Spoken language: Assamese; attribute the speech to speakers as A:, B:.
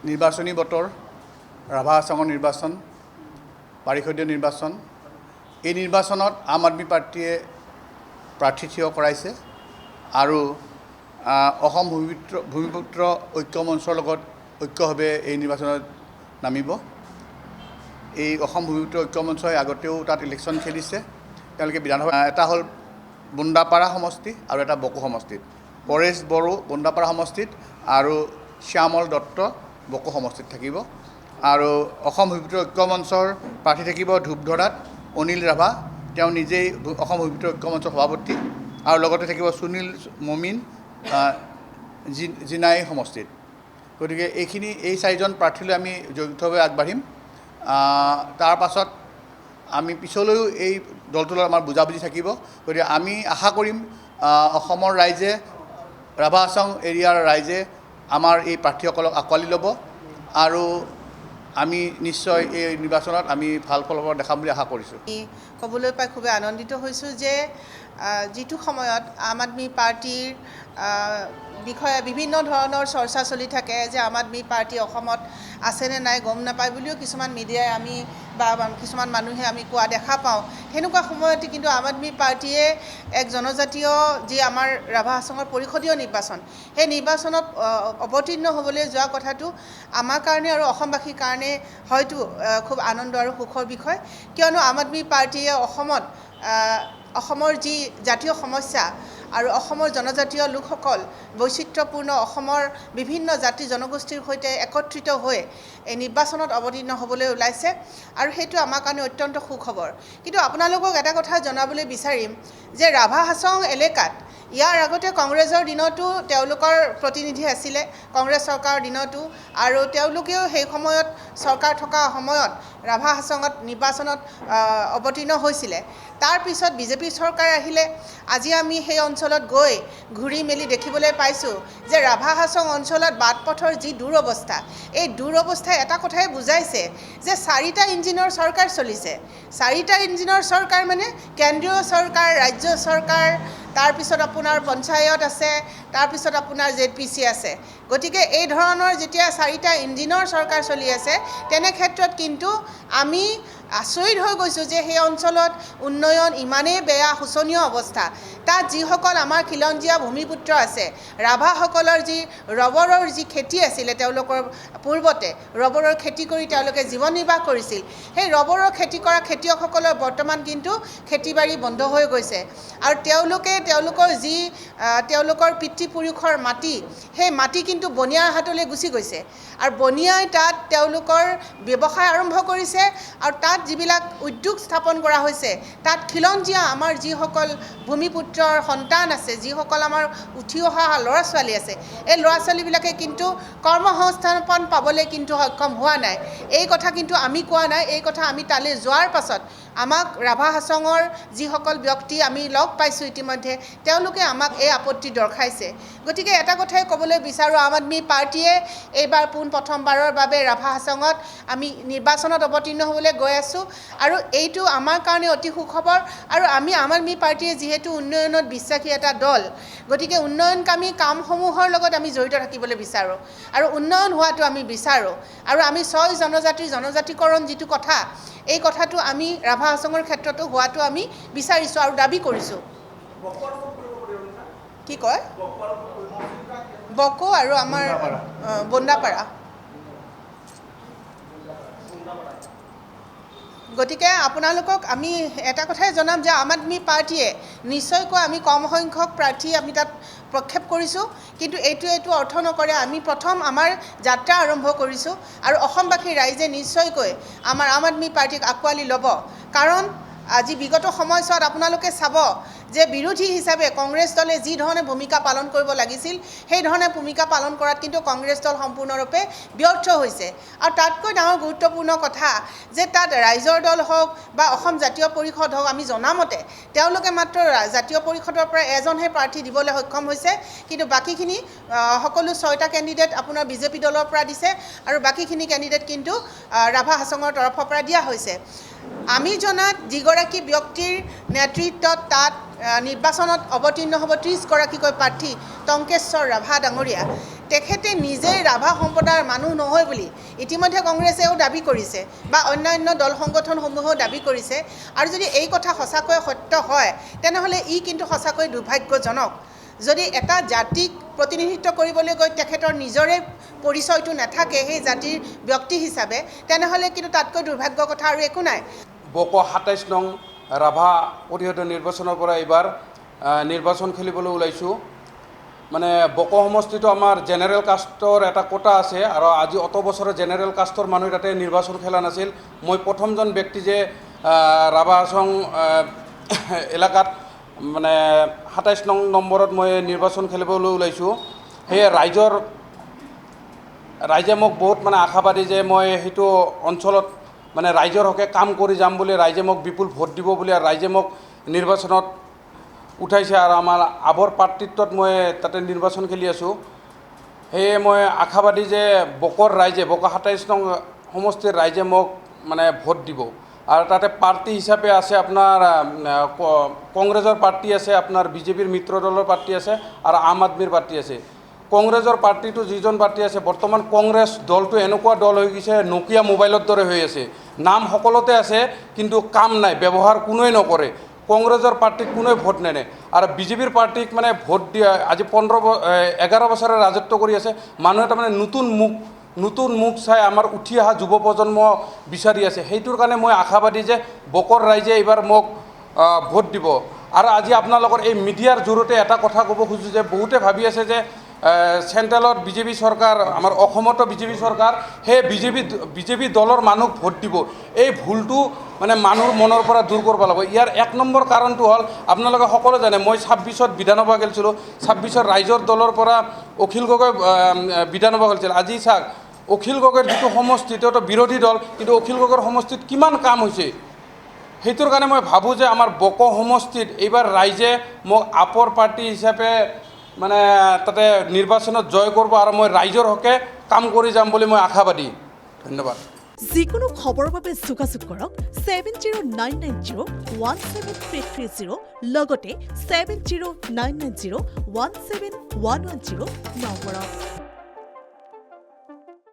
A: নিৰ্বাচনী বতৰ ৰাভা হাছঙৰ নিৰ্বাচন পাৰিষদীয় নিৰ্বাচন এই নিৰ্বাচনত আম আদমি পাৰ্টিয়ে প্ৰাৰ্থী থিয় কৰাইছে আৰু অসম ভূমিপুত্ৰ ঐক্য মঞ্চৰ লগত ঐক্যভাৱে এই নিৰ্বাচনত নামিব এই অসম ভূমিপুত্ৰ ঐক্য মঞ্চই আগতেও তাত ইলেকশ্যন খেলিছে তেওঁলোকে বিধানসভা এটা হ'ল বুন্দাপাৰা সমষ্টি আৰু এটা বকো সমষ্টিত পৰেশ বড়ো বুন্দাপাৰা সমষ্টিত আৰু শ্যামল দত্ত বকো সমষ্টিত থাকিব আৰু অসম ভূমিপুত্ৰ ঐক্য মঞ্চৰ প্ৰাৰ্থী থাকিব ধূপধৰাত অনিল ৰাভা তেওঁ নিজেই অসম ভূমিপুত্ৰ ঐক্য মঞ্চৰ সভাপতি আৰু লগতে থাকিব সুনীল মমিন জিনাই সমষ্টিত গতিকে এই চাৰিজন প্ৰাৰ্থীলৈ আমি যৌথভাৱে আগবাঢ়িম তাৰ পাছত আমি পিছলৈও এই দলটোলৈ আমাৰ বুজাবুজি থাকিব গতিকে আমি আশা কৰিম অসমৰ ৰাইজে ৰাভা হাছং এৰিয়াৰ ৰাইজে আমাৰ এই প্ৰাৰ্থীসকলক আঁকোৱালি ল'ব আৰু আমি নিশ্চয় এই নিৰ্বাচনত আমি ভাল ফলাফল দেখাম বুলি আশা কৰিছোঁ
B: ক'বলৈ পাই খুবেই আনন্দিত হৈছোঁ যে যিটো সময়ত আম আদমি পাৰ্টিৰ বিষয়ে বিভিন্ন ধৰণৰ চৰ্চা চলি থাকে যে আম আদমি পাৰ্টি অসমত আছেনে নাই গম নাপায় বুলিও কিছুমান মিডিয়াই আমি বা কিছুমান মানুহে আমি কোৱা দেখা পাওঁ সেনেকুৱা সময়তে কিন্তু আম আদমি পাৰ্টিয়ে এক জনজাতীয় যি আমাৰ ৰাভা হাছঙৰ পৰিষদীয় নিৰ্বাচন সেই নিৰ্বাচনত অৱতীৰ্ণ হ'বলৈ যোৱা কথাটো আমাৰ কাৰণে আৰু অসমবাসীৰ কাৰণে হয়তো খুব আনন্দ আৰু সুখৰ বিষয় কিয়নো আম আদমি পাৰ্টিয়ে অসমৰ যি জাতীয় সমস্যা আৰু অসমৰ জনজাতীয় লোকসকল বৈচিত্ৰ্যপূৰ্ণ অসমৰ বিভিন্ন জাতি জনগোষ্ঠীৰ সৈতে একত্ৰিত হৈ এই নিৰ্বাচনত অৱতীৰ্ণ হ'বলৈ ওলাইছে আৰু সেইটো আমাৰ কাৰণে অত্যন্ত সুখবৰ কিন্তু আপোনালোকক এটা কথা জনাবলৈ বিচাৰিম যে ৰাভা হাছং এলেকাত ইয়াৰ আগতে কংগ্ৰেছৰ দিনতো তেওঁলোকৰ প্ৰতিনিধি আছিলে কংগ্ৰেছ চৰকাৰৰ দিনতো আৰু তেওঁলোকেও সেই সময়ত চৰকাৰ থকা সময়ত ৰাভা হাছঙত নিৰ্বাচনত অৱতীৰ্ণ হৈছিলে তাৰ পিছত বিজেপি চৰকাৰ আহিলে আজি আমি সেই অঞ্চলত গৈ ঘূৰি মেলি দেখিবলৈ পাইছোঁ যে ৰাভা হাছং অঞ্চলত বাট পথৰ যি দুৰৱস্থা এই দুৰৱস্থাই এটা কথাই বুজাইছে যে 4টা ইঞ্জিনৰ চৰকাৰ চলিছে 4টা ইঞ্জিনৰ চৰকাৰ মানে কেন্দ্ৰীয় চৰকাৰ ৰাজ্য চৰকাৰ তাৰপিছত আপোনাৰ পঞ্চায়ত আছে তাৰপিছত আপোনাৰ ZPC আছে গতিকে এই ধৰণৰ যেতিয়া 4টা ইঞ্জিনৰ চৰকাৰ চলি আছে তেনে ক্ষেত্ৰত কিন্তু আমি আচৰিত হৈ গৈছোঁ যে সেই অঞ্চলত উন্নয়ন ইমানেই বেয়া শোচনীয় অৱস্থা তাত যিসকল আমাৰ খিলঞ্জীয়া ভূমিপুত্ৰ আছে ৰাভাসকলৰ যি ৰবৰৰ যি খেতি আছিলে তেওঁলোকৰ পূৰ্বতে ৰবৰৰ খেতি কৰি তেওঁলোকে জীৱন নিৰ্বাহ কৰিছিল সেই ৰবৰৰ খেতি কৰা খেতিয়কসকলৰ বৰ্তমান কিন্তু খেতিবাৰী বন্ধ হৈ গৈছে আৰু তেওঁলোকৰ পিতৃপুৰুষৰ মাটি সেই মাটি কিন্তু বনিয়াৰ হাতলৈ গুচি গৈছে আৰু বনিয়াই তাত তেওঁলোকৰ ব্যৱসায় আৰম্ভ কৰিছে আৰু তাত যিবিলাক উদ্যোগ স্থাপন কৰা হৈছে তাত খিলঞ্জীয়া আমাৰ যিসকল ভূমিপুত্ৰৰ সন্তান আছে যিসকল আমাৰ উঠি অহা ল'ৰা ছোৱালী আছে এই ল'ৰা ছোৱালীবিলাকে কিন্তু কৰ্মসংস্থাপন পাবলৈ কিন্তু সক্ষম হোৱা নাই এই কথা কিন্তু আমি কোৱা নাই এই কথা আমি তালৈ যোৱাৰ পাছত আমাক ৰাভা হাছঙৰ যিসকল ব্যক্তি আমি লগ পাইছোঁ ইতিমধ্যে তেওঁলোকে আমাক এই আপত্তি দৰ্শাইছে গতিকে এটা কথাই ক'বলৈ বিচাৰোঁ আম আদমি পাৰ্টিয়ে এইবাৰ প্ৰথমবাৰৰ বাবে ৰাভা হাছঙত আমি নিৰ্বাচনত অৱতীৰ্ণ হ'বলৈ গৈ আছোঁ আৰু এইটো আমাৰ কাৰণে অতি সুখবৰ আৰু আমি আম আদমি পাৰ্টিয়ে যিহেতু উন্নয়নত বিশ্বাসী এটা দল গতিকে উন্নয়নকামী কামসমূহৰ লগত আমি জড়িত থাকিবলৈ বিচাৰোঁ আৰু উন্নয়ন হোৱাটো আমি বিচাৰোঁ আৰু আমি 6 জনজাতিকৰণ যিটো কথা এই কথাটো আমি ৰাভা হাছঙৰ ক্ষেত্ৰতো হোৱাটো আমি বিচাৰিছোঁ আৰু দাবী কৰিছোঁ কি কয় বকো আৰু আমাৰ বুন্দাপাৰা গতিকে আপোনালোকক আমি এটা কথাই জনাম যে আম আদমি পাৰ্টিয়ে নিশ্চয়কৈ আমি কম সংখ্যক প্ৰাৰ্থী আমি তাত প্ৰক্ষেপ কৰিছোঁ কিন্তু এইটো অৰ্থ নকৰে আমি প্ৰথম আমাৰ যাত্ৰা আৰম্ভ কৰিছোঁ আৰু অসমবাসী ৰাইজে নিশ্চয়কৈ আমাৰ আম আদমি পাৰ্টিক আঁকোৱালি ল'ব কাৰণ আজি বিগত সময়ছোৱাত আপোনালোকে চাব যে বিৰোধী হিচাপে কংগ্ৰেছ দলে যি ধৰণে ভূমিকা পালন কৰিব লাগিছিল সেই ধৰণে ভূমিকা পালন কৰাত কিন্তু কংগ্ৰেছ দল সম্পূৰ্ণৰূপে ব্যৰ্থ হৈছে আৰু তাতকৈ ডাঙৰ গুৰুত্বপূৰ্ণ কথা যে তাত ৰাইজৰ দল হওক বা অসম জাতীয় পৰিষদ হওক আমি জনামতে তেওঁলোকে মাত্ৰ জাতীয় পৰিষদৰ পৰা এজনহে প্ৰাৰ্থী দিবলৈ সক্ষম হৈছে কিন্তু বাকীখিনি সকলো 6টা কেণ্ডিডেট আপোনাৰ বিজেপি দলৰ পৰা দিছে আৰু বাকীখিনি কেণ্ডিডেট কিন্তু ৰাভা হাছঙৰ তৰফৰ পৰা দিয়া হৈছে আমি জনাত যিগৰাকী ব্যক্তিৰ নেতৃত্বত তাত নিৰ্বাচনত অৱতীৰ্ণ হ'ব 30 গৰাকীকৈ প্ৰাৰ্থী টংকেশ্বৰ ৰাভা ডাঙৰীয়া তেখেতে নিজেই ৰাভা সম্প্ৰদায়ৰ মানুহ নহয় বুলি ইতিমধ্যে কংগ্ৰেছেও দাবী কৰিছে বা অন্যান্য দল সংগঠনসমূহেও দাবী কৰিছে। আৰু যদি এই কথা সঁচাকৈ সত্য হয় তেনেহ'লে ই কিন্তু সঁচাকৈ দুৰ্ভাগ্যজনক। যদি এটা জাতিক প্ৰতিনিধিত্ব কৰিবলৈ গৈ তেখেতৰ নিজৰে পৰিচয়টো নাথাকে সেই জাতিৰ ব্যক্তি হিচাপে, তেনেহ'লে কিন্তু তাতকৈ দুৰ্ভাগ্য কথা আৰু একো নাই।
C: বকো ২৭ নং ৰাভা পৰিষদীয় নিৰ্বাচনৰ পৰা এইবাৰ নিৰ্বাচন খেলিবলৈ ওলাইছোঁ। মানে বকো সমষ্টিটো আমাৰ জেনেৰেল কাষ্টৰ এটা কোটা আছে আৰু আজি অত বছৰৰ জেনেৰেল কাষ্টৰ মানুহ তাতে নিৰ্বাচন খেলা নাছিল। মই প্ৰথমজন ব্যক্তি যে ৰাভা হাছং এলেকাত মানে ২৭ নং নম্বৰত মই নিৰ্বাচন খেলিবলৈ ওলাইছোঁ। সেয়ে ৰাইজে মোক বহুত মানে আশাবাদী যে মই সেইটো অঞ্চলত মানে ৰাইজৰ হকে কাম কৰি যাম বুলি, ৰাইজে মোক বিপুল ভোট দিব বুলি, আৰু ৰাইজে মোক নিৰ্বাচনত উঠাইছে আৰু আমাৰ আৱৰ প্ৰাৰ্থিত্বত মই তাতে নিৰ্বাচন খেলি আছোঁ। সেয়ে মই আশাবাদী যে বকোৰ ৰাইজে, বকো ২৭ নং সমষ্টিৰ ৰাইজে মোক মানে ভোট দিব। আৰু তাতে পাৰ্টি হিচাপে আছে আপোনাৰ কংগ্ৰেছৰ পাৰ্টি আছে, আপোনাৰ বিজেপিৰ মিত্ৰ দলৰ পাৰ্টি আছে আৰু আম আদমিৰ পাৰ্টি আছে। কংগ্ৰেছৰ পাৰ্টিটো যিজন পাৰ্টি আছে, বৰ্তমান কংগ্ৰেছ দলটো এনেকুৱা দল হৈ গৈছে নকিয়া মোবাইলৰ দৰে হৈ আছে। নাম সকলোতে আছে কিন্তু কাম নাই, ব্যৱহাৰ কোনোৱে নকৰে। কংগ্ৰেছৰ পাৰ্টিক কোনোৱে ভোট নেনে আৰু বিজেপিৰ পাৰ্টিক মানে ভোট দিয়া আজি 11 বছৰে ৰাজত্ব কৰি আছে। মানুহে তাৰমানে নতুন মুখ চাই আমাৰ উঠি অহা যুৱ প্ৰজন্ম বিচাৰি আছে। সেইটোৰ কাৰণে মই আশাবাদী যে বকোৰ ৰাইজে এইবাৰ মোক ভোট দিব। আৰু আজি আপোনালোকৰ এই মিডিয়াৰ জৰিয়তে এটা কথা ক'ব খুজোঁ যে বহুতে ভাবি আছে যে চেণ্ট্ৰেলত বিজেপি চৰকাৰ, আমাৰ অসমতো বিজেপি চৰকাৰ, সেই বিজেপি দলৰ মানুহক ভোট দিব। এই ভুলটো মানে মানুহৰ মনৰ পৰা দূৰ কৰিব লাগিব। ইয়াৰ ১ নম্বৰ কাৰণটো হ'ল আপোনালোকে সকলোৱে জানে মই ২৬ত বিধানসভা খেলিছিলোঁ। ২৬ত ৰাইজৰ দলৰ পৰা অখিল গগৈ বিধানসভা খেলিছিল। আজি চাওক অখিল গগৈৰ যিটো সমষ্টি, তেওঁতো বিৰোধী দল, কিন্তু অখিল গগৈৰ সমষ্টিত কিমান কাম হৈছে। সেইটোৰ কাৰণে মই ভাবোঁ যে আমাৰ বকো সমষ্টিত এইবাৰ ৰাইজে মোক আপৰ পাৰ্টি হিচাপে মানে তাতে নিৰ্বাচনত জয় কৰিব আৰু মই ৰাইজৰ হকে কাম কৰি যাম বুলি মই আশাবাদী। ধন্যবাদ।
D: যিকোনো খবৰৰ বাবে যোগাযোগ কৰক 7099017330 লগতে 7099017110 নম্বৰত।